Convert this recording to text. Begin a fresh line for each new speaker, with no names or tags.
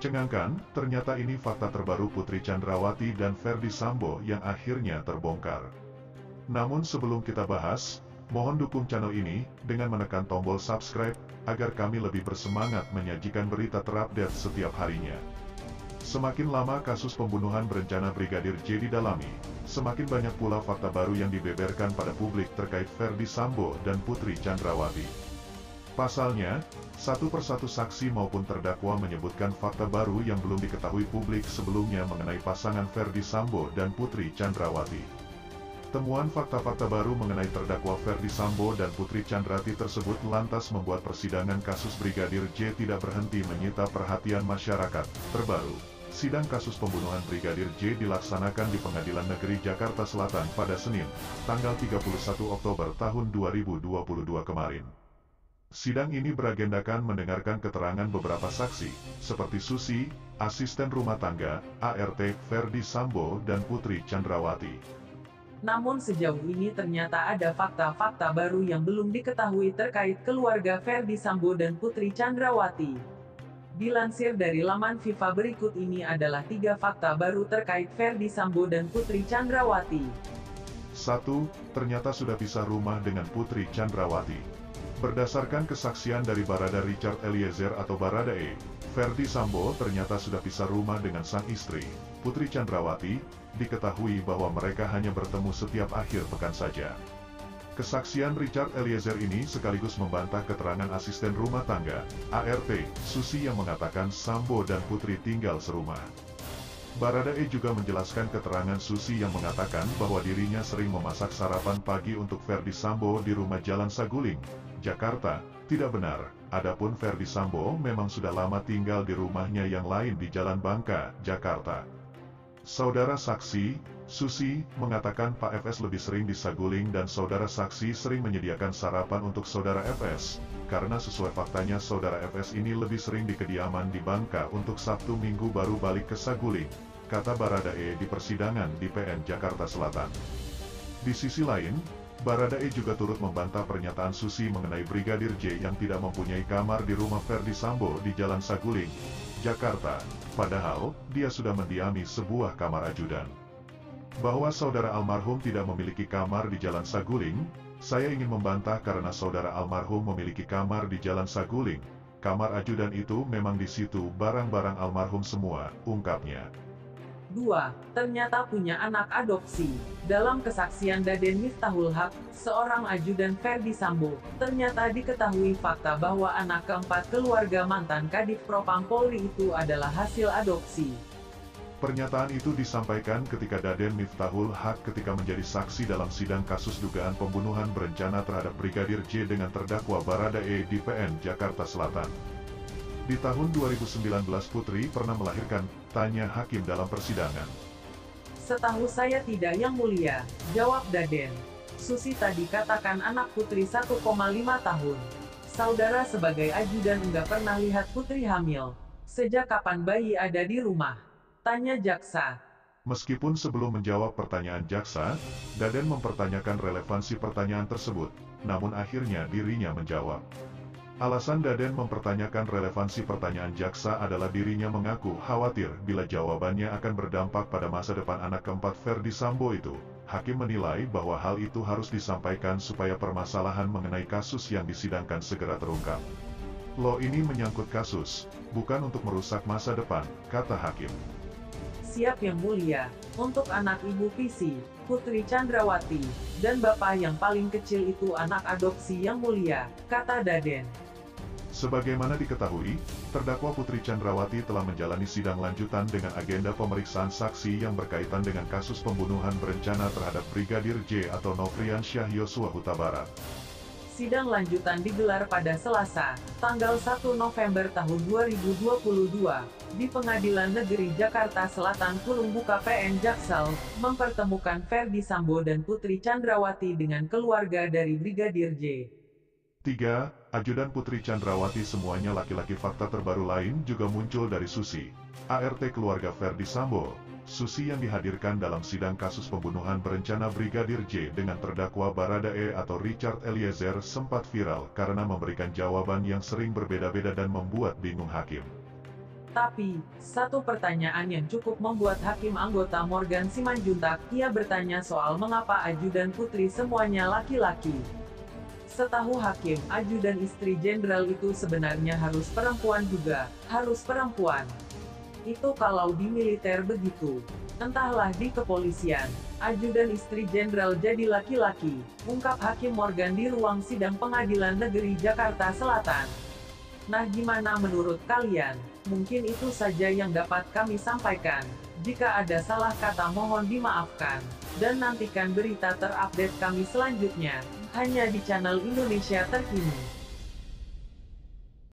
Mencengangkan, ternyata ini fakta terbaru Putri Chandrawati dan Ferdy Sambo yang akhirnya terbongkar. Namun sebelum kita bahas, mohon dukung channel ini dengan menekan tombol subscribe, agar kami lebih bersemangat menyajikan berita terupdate setiap harinya. Semakin lama kasus pembunuhan berencana Brigadir J didalami, semakin banyak pula fakta baru yang dibeberkan pada publik terkait Ferdy Sambo dan Putri Chandrawati. Pasalnya, satu persatu saksi maupun terdakwa menyebutkan fakta baru yang belum diketahui publik sebelumnya mengenai pasangan Ferdy Sambo dan Putri Chandrawati. Temuan fakta-fakta baru mengenai terdakwa Ferdy Sambo dan Putri Chandrawati tersebut lantas membuat persidangan kasus Brigadir J tidak berhenti menyita perhatian masyarakat. Terbaru, sidang kasus pembunuhan Brigadir J dilaksanakan di Pengadilan Negeri Jakarta Selatan pada Senin, tanggal 31 Oktober tahun 2022 kemarin. Sidang ini beragendakan mendengarkan keterangan beberapa saksi, seperti Susi, asisten rumah tangga, ART, Ferdy Sambo, dan Putri Chandrawati.
Namun sejauh ini ternyata ada fakta-fakta baru yang belum diketahui terkait keluarga Ferdy Sambo dan Putri Chandrawati. Dilansir dari laman FIFA berikut ini adalah 3 fakta baru terkait Ferdy Sambo dan Putri Chandrawati.
1. Ternyata sudah pisah rumah dengan Putri Chandrawati. Berdasarkan kesaksian dari Barada Richard Eliezer atau Baradae, Ferdy Sambo ternyata sudah pisah rumah dengan sang istri, Putri Chandrawati. Diketahui bahwa mereka hanya bertemu setiap akhir pekan saja. Kesaksian Richard Eliezer ini sekaligus membantah keterangan asisten rumah tangga, ART, Susi yang mengatakan Sambo dan Putri tinggal serumah. Baradae juga menjelaskan keterangan Susi yang mengatakan bahwa dirinya sering memasak sarapan pagi untuk Ferdy Sambo di rumah Jalan Saguling, Jakarta. Tidak benar, adapun Ferdy Sambo memang sudah lama tinggal di rumahnya yang lain di Jalan Bangka, Jakarta. Saudara saksi, Susi, mengatakan Pak FS lebih sering di Saguling dan saudara saksi sering menyediakan sarapan untuk saudara FS, karena sesuai faktanya saudara FS ini lebih sering di kediaman di Bangka untuk Sabtu Minggu baru balik ke Saguling, kata Baradae di persidangan di PN Jakarta Selatan. Di sisi lain, Baradae juga turut membantah pernyataan Susi mengenai Brigadir J yang tidak mempunyai kamar di rumah Ferdy Sambo di Jalan Saguling, Jakarta, padahal dia sudah mendiami sebuah kamar ajudan. Bahwa saudara almarhum tidak memiliki kamar di Jalan Saguling, saya ingin membantah karena saudara almarhum memiliki kamar di Jalan Saguling. Kamar ajudan itu memang di situ barang-barang almarhum semua, ungkapnya.
2. Ternyata punya anak adopsi. Dalam kesaksian Daden Miftahul Haq, seorang ajudan Ferdy Sambo, ternyata diketahui fakta bahwa anak keempat keluarga mantan Kadif Propam Polri itu adalah hasil adopsi.
Pernyataan itu disampaikan ketika Daden Miftahul Haq ketika menjadi saksi dalam sidang kasus dugaan pembunuhan berencana terhadap Brigadir J dengan terdakwa Baradae di PN Jakarta Selatan. Di tahun 2019 Putri pernah melahirkan, tanya hakim dalam persidangan.
Setahu saya tidak, Yang Mulia, jawab Daden. Susi tadi katakan anak Putri 1,5 tahun. Saudara sebagai ajudan enggak pernah lihat Putri hamil. Sejak kapan bayi ada di rumah? Tanya jaksa.
Meskipun sebelum menjawab pertanyaan jaksa, Daden mempertanyakan relevansi pertanyaan tersebut, namun akhirnya dirinya menjawab. Alasan Daden mempertanyakan relevansi pertanyaan jaksa adalah dirinya mengaku khawatir bila jawabannya akan berdampak pada masa depan anak keempat Ferdy Sambo itu. Hakim menilai bahwa hal itu harus disampaikan supaya permasalahan mengenai kasus yang disidangkan segera terungkap. Lo ini menyangkut kasus, bukan untuk merusak masa depan, kata hakim.
Siap Yang Mulia, untuk anak Ibu Pisi, Putri Chandrawati, dan Bapak yang paling kecil itu anak adopsi Yang Mulia, kata Daden.
Sebagaimana diketahui, terdakwa Putri Chandrawati telah menjalani sidang lanjutan dengan agenda pemeriksaan saksi yang berkaitan dengan kasus pembunuhan berencana terhadap Brigadir J atau Nofrian Syah Yosua Huta Barat.
Sidang lanjutan digelar pada Selasa, tanggal 1 November tahun 2022, di Pengadilan Negeri Jakarta Selatan Kurungbuka PN Jaksel, mempertemukan Ferdy Sambo dan Putri Chandrawati dengan keluarga dari Brigadir J.
3. Ajudan Putri Chandrawati semuanya laki-laki. Fakta terbaru lain juga muncul dari Susi, ART keluarga Ferdy Sambo. Susi yang dihadirkan dalam sidang kasus pembunuhan berencana Brigadir J dengan terdakwa Baradae atau Richard Eliezer sempat viral karena memberikan jawaban yang sering berbeda-beda dan membuat bingung hakim.
Tapi, satu pertanyaan yang cukup membuat hakim anggota Morgan Simanjuntak, ia bertanya soal mengapa ajudan Putri semuanya laki-laki. Setahu hakim, ajudan istri jenderal itu sebenarnya harus perempuan juga, harus perempuan. Itu kalau di militer begitu. Entahlah di kepolisian, ajudan istri jenderal jadi laki-laki, ungkap Hakim Morgan di ruang sidang Pengadilan Negeri Jakarta Selatan. Nah, gimana menurut kalian? Mungkin itu saja yang dapat kami sampaikan. Jika ada salah kata mohon dimaafkan. Dan nantikan berita terupdate kami selanjutnya, hanya di channel Indonesia Terkini.